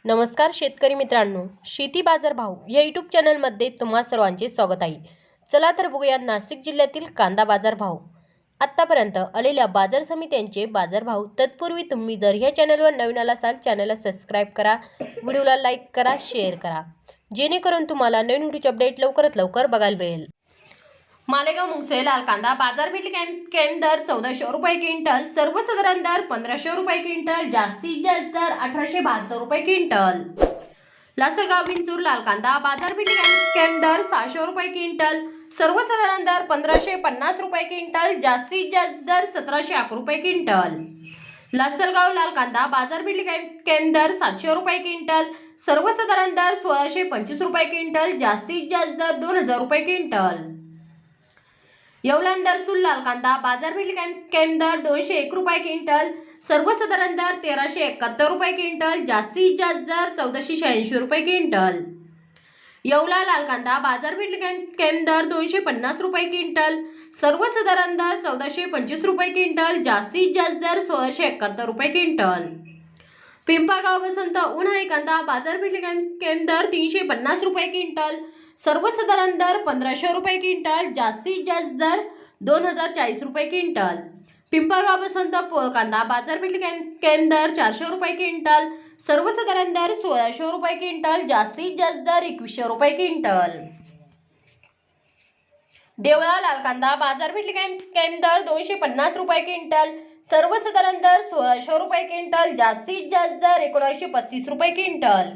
नमस्कार शेतकरी मित्रांनो, शेती बाजार भाव या यूट्यूब चॅनलमध्ये तुम्हा सर्वांचे स्वागत आहे। चला तर बघूया नाशिक जिल्ह्यातील कांदा बाजार भाव। आतापर्यंत आलेल्या बाजार समित्यांचे बाजार भाव। तत्पूर्वी तुम्ही जर या चॅनलवर नवीन असाल चॅनलला सबस्क्राइब करा, व्हिडिओला लाईक करा, शेअर करा, जेणेकरून तुम्हाला नवीन व्हिडिओचे अपडेट लवकरात लवकर बघायला मिळेल। मालेगाव मुंगसे लाल कांदा बाजारपेठ कॅम्प दर 1400 रुपये क्विंटल, सर्वसाधारण दर 1500 रुपये क्विंटल, जास्तीत जास्त दर 1872 रुपये क्विंटल। लासलगाव बिनचूर लाल कांदा बाजारपेठ कॅम्प दर 600 रुपये क्विंटल, सर्वसाधारण दर 1550 रुपये क्विंटल, जास्तीत जास्त दर 1711 रुपये क्विंटल। लासलगाव लाल कांदा बाजारपेठ कॅम्प दर 700 रुपये क्विंटल, सर्वसाधारण दर 1625 रुपये क्विंटल, जास्तीत जास्त दर 2000 रुपये क्विंटल। येवला दरसूल लाल कांदा बाजारपेठ कॅम्प दर 201 रुपये क्विंटल, सर्वसाधारण दर 1371 रुपये क्विंटल, जास्तीत जास्त दर 1486 रुपये क्विंटल। येवला लाल कांदा बाजारपेठ कॅम्प दर 250 रुपये क्विंटल, सर्वसाधारण दर 1425 रुपये क्विंटल, जास्तीत जास्त दर 1671 रुपये क्विंटल। पिंपळगाव वसंत उन्हाळी कांदा बाजारपेठ कॅम्प दर 350 रुपये क्विंटल, सर्वसाधारण दर 1500 रुपये क्विंटल, जास्तीत जास्त दर 2040 रुपये क्विंटल। पिंपळगाव वसंत कांदा बाजारपेठ कॅम्प दर 400 रुपये क्विंटल, सर्वसाधारण दर 1600 रुपये क्विंटल, जास्तीत जास्त दर 2100 रुपये क्विंटल। देवळा लाल कांदा बाजारपेठ कॅम्प दर 250 रुपये क्विंटल, सर्वसाधारण दर 1600 रुपये क्विंटल, जास्तीत जास्त दर 1935 रुपये क्विंटल।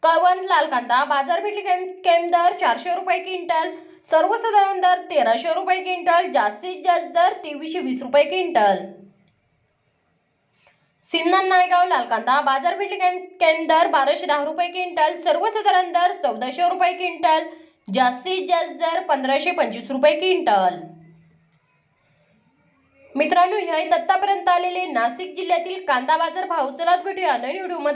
कळवण लाल कांदा बाजारपेठ कॅम्प दर 400 रुपये क्विंटल, सर्वसाधारण दर 1300 रुपये क्विंटल, जास्तीत जास्त दर 2320 रुपये क्विंटल। सिन्नर नायगाव लाल कांदा बाजारपेठ कॅम्प दर 1210 रुपये क्विंटल, सर्वसाधारण दर 1400 रुपये क्विंटल, जास्तीत जास्त दर 1525 रुपये क्विंटल। मित्रांनो, हे आतापर्यंत आलेले नाशिक जिल्ह्यातील कांदा बाजार भाव। चला भेटूया नवीन व्हिडिओ मध्ये।